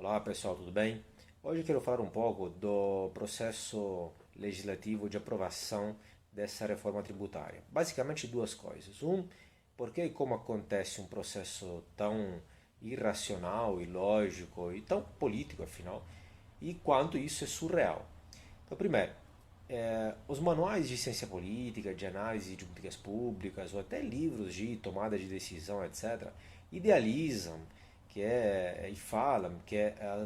Olá pessoal, tudo bem? Hoje eu quero falar um pouco do processo legislativo de aprovação dessa reforma tributária. Basicamente duas coisas. Por que e como acontece um processo tão irracional, ilógico e tão político, afinal, e quanto isso é surreal. Então, primeiro, os manuais de ciência política, de análise de políticas públicas, ou até livros de tomada de decisão, etc., idealizam e falam que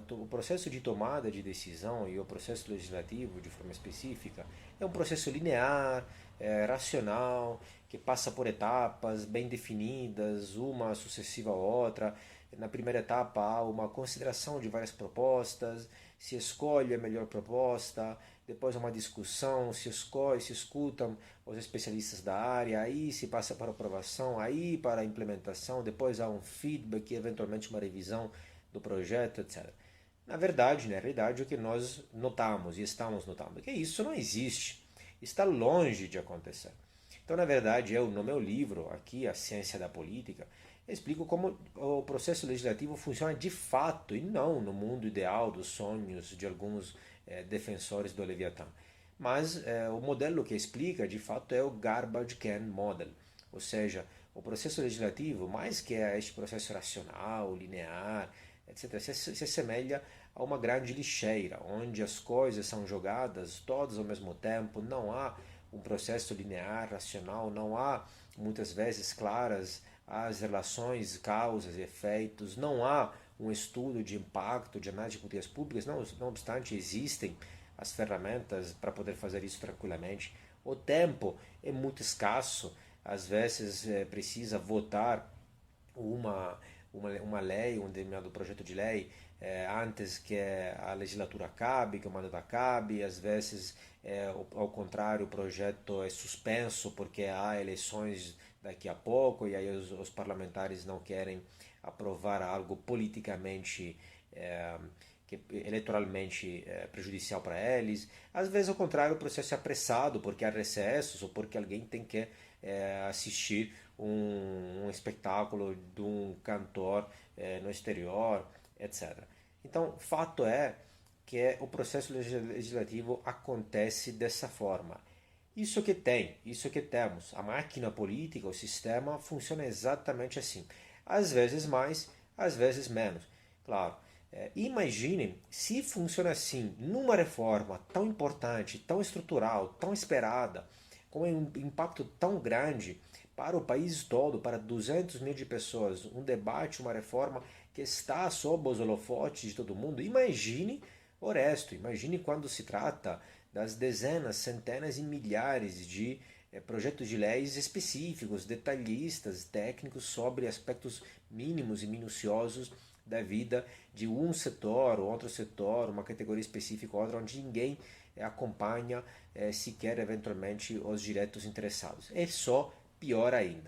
o processo de tomada de decisão e o processo legislativo, de forma específica, é um processo linear, racional, que passa por etapas bem definidas, uma sucessiva à outra. Na primeira etapa há uma consideração de várias propostas, se escolhe a melhor proposta, depois há uma discussão, se escutam os especialistas da área, aí se passa para aprovação, aí para a implementação, depois há um feedback e eventualmente uma revisão do projeto, etc. Na realidade, o que nós notamos e estamos notando é que isso não existe, está longe de acontecer. Então, na verdade, eu, no meu livro, aqui, A Ciência da Política, explico como o processo legislativo funciona de fato e não no mundo ideal dos sonhos de alguns defensores do Leviatã. Mas o modelo que explica, de fato, é o Garbage Can Model, ou seja, o processo legislativo, mais que este processo racional, linear, etc., se assemelha a uma grande lixeira, onde as coisas são jogadas todas ao mesmo tempo, não há um processo linear, racional, não há muitas vezes claras as relações, causas e efeitos, não há um estudo de impacto, de análise de políticas públicas, não obstante existem as ferramentas para poder fazer isso tranquilamente. O tempo é muito escasso, às vezes precisa votar uma lei, um determinado projeto de lei, antes que a legislatura acabe, que o mandato acabe, às vezes, ao contrário, o projeto é suspenso porque há eleições daqui a pouco e aí os parlamentares não querem aprovar algo politicamente eleitoralmente prejudicial para eles. Às vezes, ao contrário, o processo é apressado porque há recessos ou porque alguém tem que assistir um espetáculo de um cantor no exterior, etc. Então, fato é que o processo legislativo acontece dessa forma. Isso que temos. A máquina política, o sistema, funciona exatamente assim. Às vezes mais, às vezes menos. Claro, imaginem se funciona assim numa reforma tão importante, tão estrutural, tão esperada, com um impacto tão grande para o país todo, para 200 mil de pessoas, um debate, uma reforma que está sob os holofotes de todo mundo. Imagine o resto, imagine quando se trata das dezenas, centenas e milhares de projetos de leis específicos, detalhistas, técnicos sobre aspectos mínimos e minuciosos da vida de um setor ou outro setor, uma categoria específica ou outra, onde ninguém acompanha sequer eventualmente os diretos interessados. É só pior ainda.